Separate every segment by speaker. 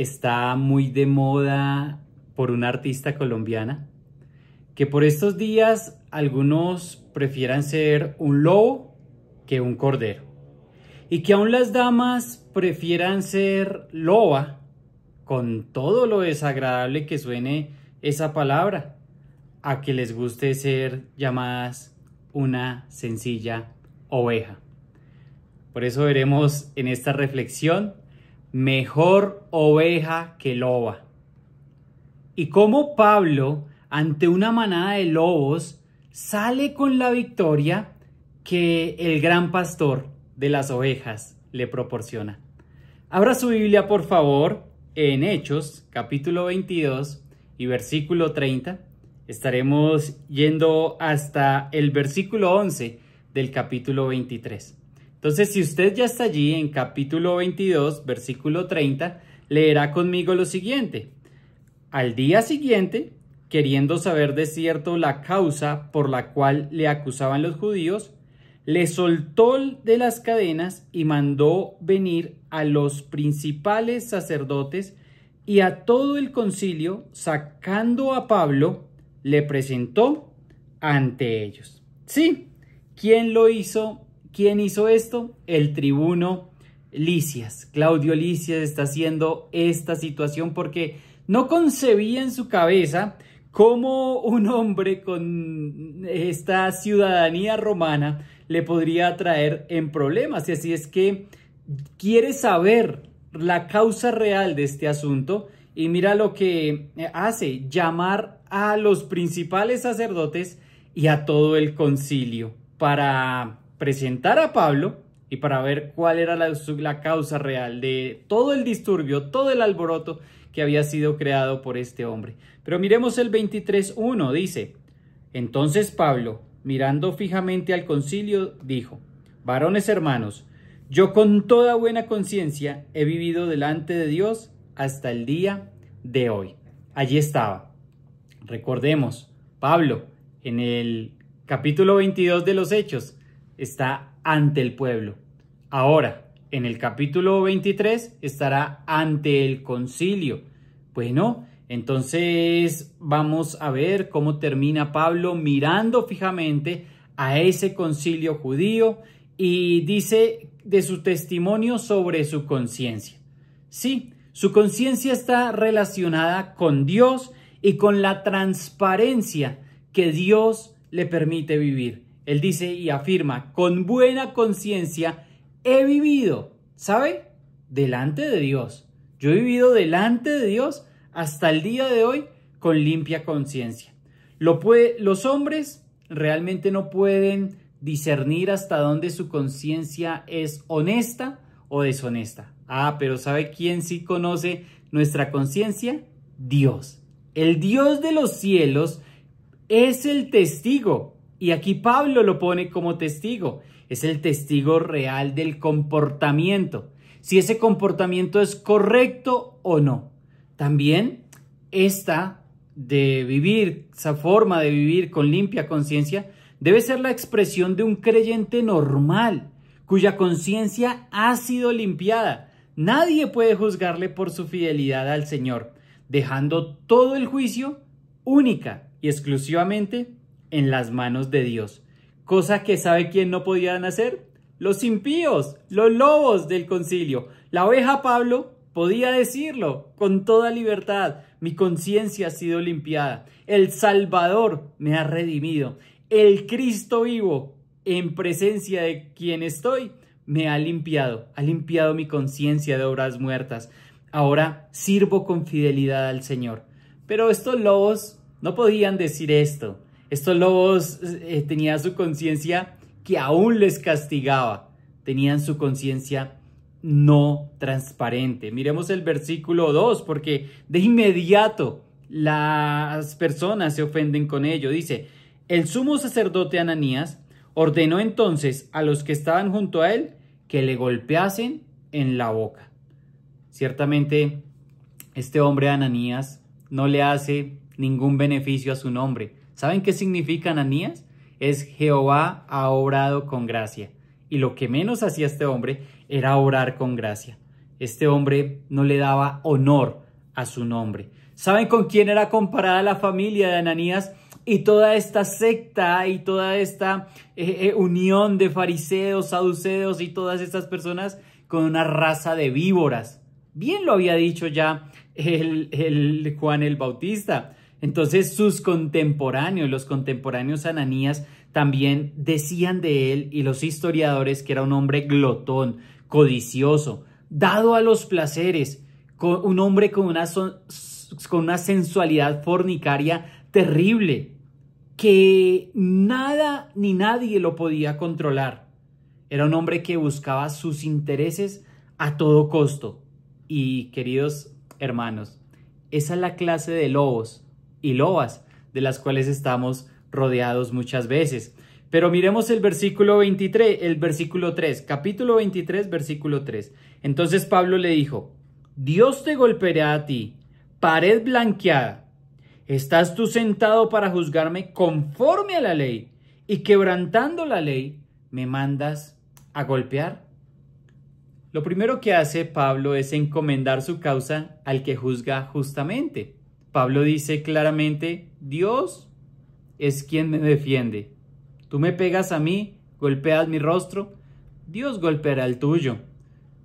Speaker 1: está muy de moda por una artista colombiana, que por estos días algunos prefieran ser un lobo que un cordero, y que aún las damas prefieran ser loba, con todo lo desagradable que suene esa palabra, a que les guste ser llamadas una sencilla oveja. Por eso veremos en esta reflexión, mejor oveja que loba. Y cómo Pablo, ante una manada de lobos, sale con la victoria que el gran pastor de las ovejas le proporciona. Abra su Biblia, por favor, en Hechos, capítulo 22 y versículo 30. Estaremos yendo hasta el versículo 11 del capítulo 23. Entonces, si usted ya está allí en capítulo 22, versículo 30, leerá conmigo lo siguiente. Al día siguiente, queriendo saber de cierto la causa por la cual le acusaban los judíos, le soltó de las cadenas y mandó venir a los principales sacerdotes y a todo el concilio, sacando a Pablo, le presentó ante ellos. Sí, ¿quién lo hizo? ¿Quién hizo esto? El tribuno Lisias. Claudio Lisias está haciendo esta situación porque no concebía en su cabeza cómo un hombre con esta ciudadanía romana le podría traer en problemas. Y así es que quiere saber la causa real de este asunto y mira lo que hace, llamar a los principales sacerdotes y a todo el concilio para presentar a Pablo y para ver cuál era la causa real de todo el disturbio, todo el alboroto que había sido creado por este hombre. Pero miremos el 23:1, dice, entonces Pablo, mirando fijamente al concilio, dijo, varones hermanos, yo con toda buena conciencia he vivido delante de Dios hasta el día de hoy. Allí estaba. Recordemos, Pablo, en el capítulo 22 de los Hechos, está ante el pueblo. Ahora, en el capítulo 23, estará ante el concilio. Bueno, entonces vamos a ver cómo termina Pablo mirando fijamente a ese concilio judío y dice de su testimonio sobre su conciencia. Sí, su conciencia está relacionada con Dios y con la transparencia que Dios le permite vivir. Él dice y afirma, con buena conciencia he vivido, ¿sabe? Delante de Dios. Yo he vivido delante de Dios hasta el día de hoy con limpia conciencia. Los hombres realmente no pueden discernir hasta dónde su conciencia es honesta o deshonesta. Pero ¿sabe quién sí conoce nuestra conciencia? Dios. El Dios de los cielos es el testigo. Y aquí Pablo lo pone como testigo. Es el testigo real del comportamiento. Si ese comportamiento es correcto o no. También esa forma de vivir con limpia conciencia debe ser la expresión de un creyente normal, cuya conciencia ha sido limpiada. Nadie puede juzgarle por su fidelidad al Señor, dejando todo el juicio única y exclusivamente en las manos de Dios. Cosa que ¿sabe quién no podían hacer? Los impíos, los lobos del concilio. La oveja Pablo podía decirlo con toda libertad. Mi conciencia ha sido limpiada. El Salvador me ha redimido. El Cristo vivo, en presencia de quien estoy, me ha limpiado mi conciencia de obras muertas. Ahora sirvo con fidelidad al Señor. Pero estos lobos no podían decir esto. Estos lobos tenían su conciencia que aún les castigaba. Tenían su conciencia no transparente. Miremos el versículo 2, porque de inmediato las personas se ofenden con ello. Dice, el sumo sacerdote Ananías ordenó entonces a los que estaban junto a él que le golpeasen en la boca. Ciertamente, este hombre Ananías no le hace ningún beneficio a su nombre. ¿Saben qué significa Ananías? Es Jehová ha obrado con gracia. Y lo que menos hacía este hombre era orar con gracia. Este hombre no le daba honor a su nombre. ¿Saben con quién era comparada la familia de Ananías y toda esta secta y toda esta unión de fariseos, saduceos y todas estas personas? Con una raza de víboras. Bien lo había dicho ya el Juan el Bautista. Entonces sus contemporáneos, los contemporáneos a Ananías, también decían de él y los historiadores que era un hombre glotón, codicioso, dado a los placeres, un hombre con una sensualidad fornicaria terrible, que nada ni nadie lo podía controlar. Era un hombre que buscaba sus intereses a todo costo. Y queridos hermanos, esa es la clase de lobos y lobas de las cuales estamos rodeados muchas veces. Pero miremos el versículo 23, el versículo 3, capítulo 23, versículo 3. Entonces Pablo le dijo: Dios te golpeará a ti, pared blanqueada. ¿Estás tú sentado para juzgarme conforme a la ley y quebrantando la ley me mandas a golpear? Lo primero que hace Pablo es encomendar su causa al que juzga justamente. Pablo dice claramente: Dios es quien me defiende. Tú me pegas a mí, golpeas mi rostro, Dios golpeará el tuyo.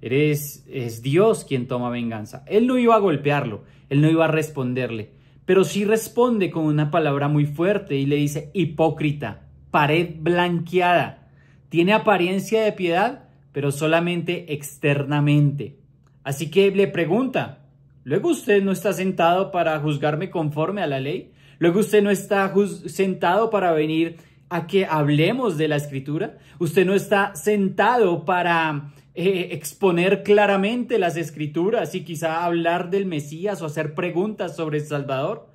Speaker 1: Es Dios quien toma venganza. Él no iba a golpearlo, él no iba a responderle, pero sí responde con una palabra muy fuerte y le dice: hipócrita, pared blanqueada. Tiene apariencia de piedad, pero solamente externamente. Así que le pregunta: ¿luego usted no está sentado para juzgarme conforme a la ley? ¿Luego usted no está sentado para venir a que hablemos de la Escritura? ¿Usted no está sentado para exponer claramente las Escrituras y quizá hablar del Mesías o hacer preguntas sobre el Salvador?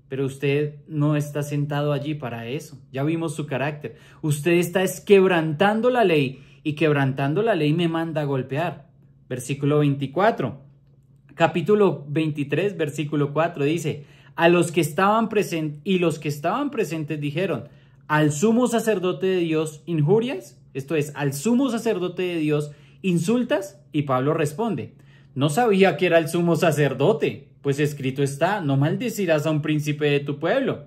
Speaker 1: Pero usted no está sentado allí para eso. Ya vimos su carácter. Usted está quebrantando la ley y quebrantando la ley me manda a golpear. Versículo 24. Capítulo 23, versículo 4 dice: a los que estaban presentes y los que estaban presentes dijeron: ¿al sumo sacerdote de Dios injurias? Esto es, ¿al sumo sacerdote de Dios insultas? Y Pablo responde: no sabía que era el sumo sacerdote, pues escrito está: no maldecirás a un príncipe de tu pueblo.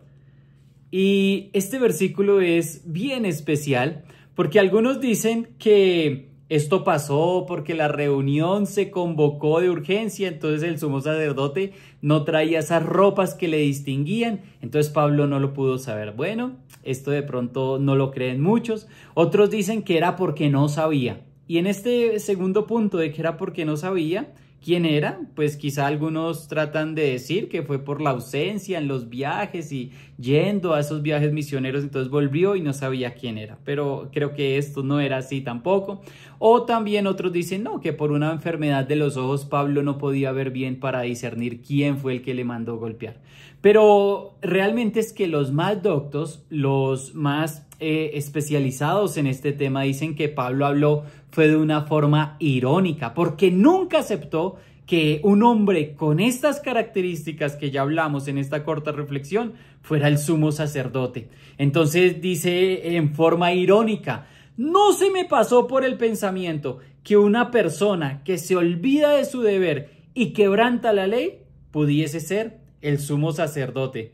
Speaker 1: Y este versículo es bien especial porque algunos dicen que esto pasó porque la reunión se convocó de urgencia, entonces el sumo sacerdote no traía esas ropas que le distinguían, entonces Pablo no lo pudo saber. Bueno, esto de pronto no lo creen muchos. Otros dicen que era porque no sabía. Y en este segundo punto de que era porque no sabía quién era, pues quizá algunos tratan de decir que fue por la ausencia en los viajes y yendo a esos viajes misioneros, entonces volvió y no sabía quién era. Pero creo que esto no era así tampoco. O también otros dicen no, que por una enfermedad de los ojos Pablo no podía ver bien para discernir quién fue el que le mandó golpear. Pero realmente es que los más doctos, los más especializados en este tema dicen que Pablo habló fue de una forma irónica, porque nunca aceptó que un hombre con estas características que ya hablamos en esta corta reflexión fuera el sumo sacerdote. Entonces dice en forma irónica: no se me pasó por el pensamiento que una persona que se olvida de su deber y quebranta la ley pudiese ser el sumo sacerdote.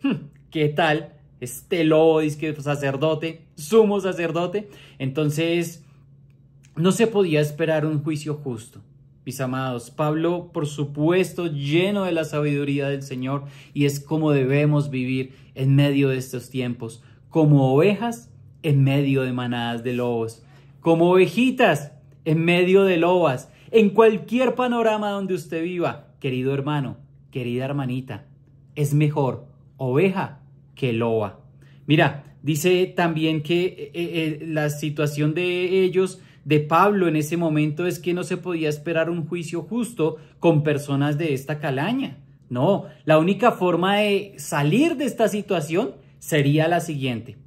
Speaker 1: ¿Qué tal? Este lobo dice sacerdote, sumo sacerdote. Entonces no se podía esperar un juicio justo. Mis amados, Pablo, por supuesto, lleno de la sabiduría del Señor, y es como debemos vivir en medio de estos tiempos, como ovejas en medio de manadas de lobos, como ovejitas en medio de lobas, en cualquier panorama donde usted viva. Querido hermano, querida hermanita, es mejor oveja que loba. Mira, dice también que la situación de ellos, de Pablo en ese momento, es que no se podía esperar un juicio justo con personas de esta calaña. No, la única forma de salir de esta situación sería la siguiente.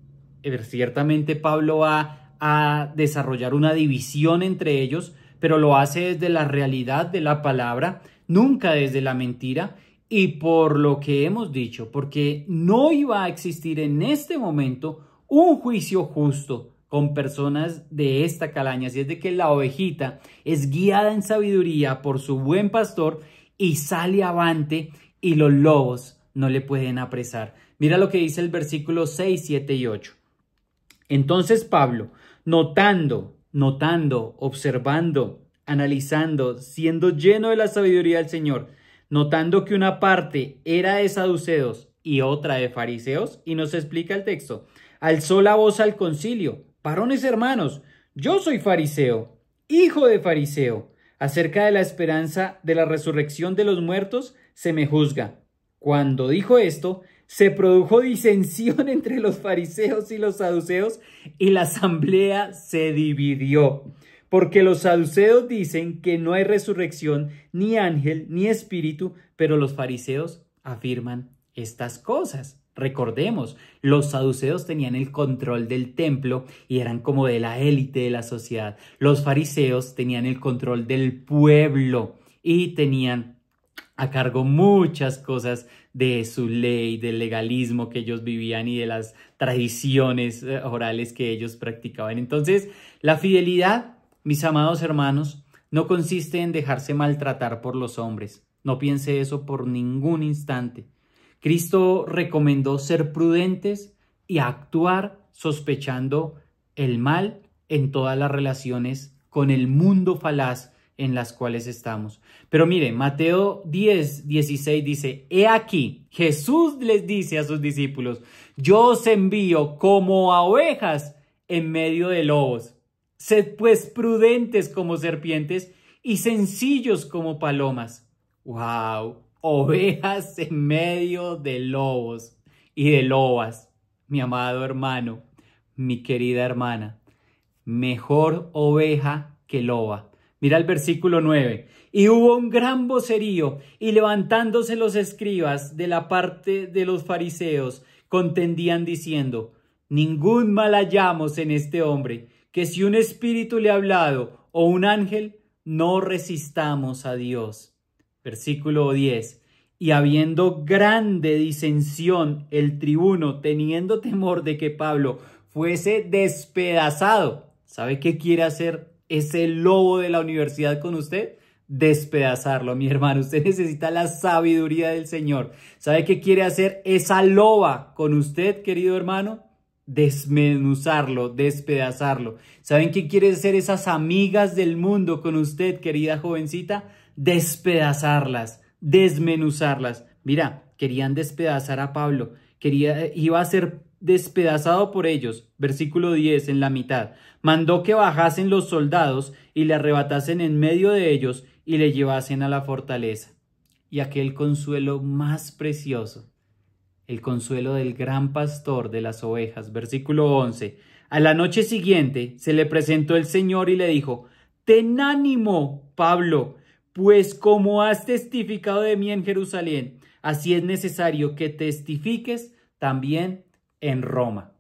Speaker 1: Ciertamente Pablo va a desarrollar una división entre ellos, pero lo hace desde la realidad de la palabra, nunca desde la mentira. Y por lo que hemos dicho, porque no iba a existir en este momento un juicio justo con personas de esta calaña. Así es de que la ovejita es guiada en sabiduría por su buen pastor y sale avante y los lobos no le pueden apresar. Mira lo que dice el versículo 6, 7 y 8. Entonces Pablo, notando, observando, analizando, siendo lleno de la sabiduría del Señor, notando que una parte era de saduceos y otra de fariseos, y nos explica el texto, alzó la voz al concilio: varones hermanos, yo soy fariseo, hijo de fariseo. Acerca de la esperanza de la resurrección de los muertos se me juzga. Cuando dijo esto, se produjo disensión entre los fariseos y los saduceos, y la asamblea se dividió. Porque los saduceos dicen que no hay resurrección, ni ángel, ni espíritu, pero los fariseos afirman estas cosas. Recordemos, los saduceos tenían el control del templo y eran como de la élite de la sociedad. Los fariseos tenían el control del pueblo y tenían a cargo muchas cosas de su ley, del legalismo que ellos vivían y de las tradiciones orales que ellos practicaban. Entonces, la fidelidad, mis amados hermanos, no consiste en dejarse maltratar por los hombres. No piense eso por ningún instante. Cristo recomendó ser prudentes y actuar sospechando el mal en todas las relaciones con el mundo falaz en las cuales estamos. Pero mire, Mateo 10, 16 dice: he aquí, Jesús les dice a sus discípulos: yo os envío como a ovejas en medio de lobos. Sed pues prudentes como serpientes y sencillos como palomas. ¡Wow! Ovejas en medio de lobos y de lobas. Mi amado hermano, mi querida hermana, mejor oveja que loba. Mira el versículo 9. Y hubo un gran vocerío, y levantándose los escribas de la parte de los fariseos, contendían diciendo: ningún mal hallamos en este hombre, que si un espíritu le ha hablado o un ángel, no resistamos a Dios. Versículo 10. Y habiendo grande disensión, el tribuno, teniendo temor de que Pablo fuese despedazado. ¿Sabe qué quiere hacer ese lobo de la universidad con usted? Despedazarlo, mi hermano. Usted necesita la sabiduría del Señor. ¿Sabe qué quiere hacer esa loba con usted, querido hermano? Desmenuzarlo, despedazarlo. ¿Saben qué quiere hacer esas amigas del mundo con usted, querida jovencita? Despedazarlas, desmenuzarlas. Mira, querían despedazar a Pablo, iba a ser despedazado por ellos. Versículo 10 en la mitad. Mandó que bajasen los soldados y le arrebatasen en medio de ellos y le llevasen a la fortaleza. Y aquel consuelo más precioso, el consuelo del gran pastor de las ovejas. Versículo 11. A la noche siguiente se le presentó el Señor y le dijo: ten ánimo, Pablo, pues como has testificado de mí en Jerusalén, así es necesario que testifiques también en Roma.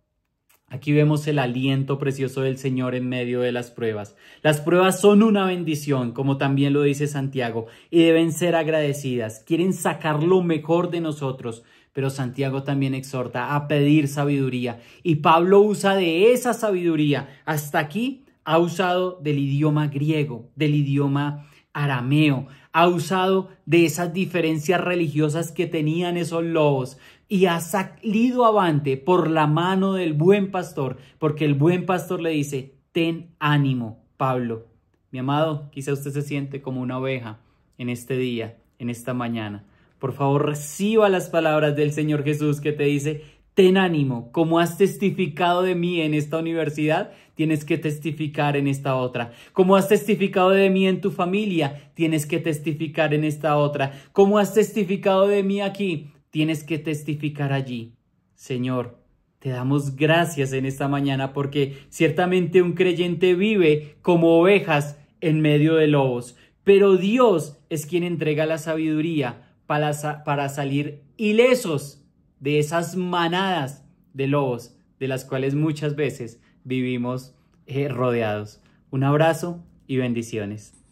Speaker 1: Aquí vemos el aliento precioso del Señor en medio de las pruebas. Las pruebas son una bendición, como también lo dice Santiago, y deben ser agradecidas. Quieren sacar lo mejor de nosotros, pero Santiago también exhorta a pedir sabiduría. Y Pablo usa de esa sabiduría. Hasta aquí ha usado del idioma griego, del idioma arameo, ha usado de esas diferencias religiosas que tenían esos lobos y ha salido avante por la mano del buen pastor, porque el buen pastor le dice: ten ánimo, Pablo. Mi amado, quizá usted se siente como una oveja en este día, en esta mañana. Por favor, reciba las palabras del Señor Jesús que te dice: ten ánimo, como has testificado de mí en esta universidad, tienes que testificar en esta otra. Como has testificado de mí en tu familia, tienes que testificar en esta otra. Como has testificado de mí aquí, tienes que testificar allí. Señor, te damos gracias en esta mañana porque ciertamente un creyente vive como ovejas en medio de lobos, pero Dios es quien entrega la sabiduría para salir ilesos de esas manadas de lobos de las cuales muchas veces vivimos rodeados. Un abrazo y bendiciones.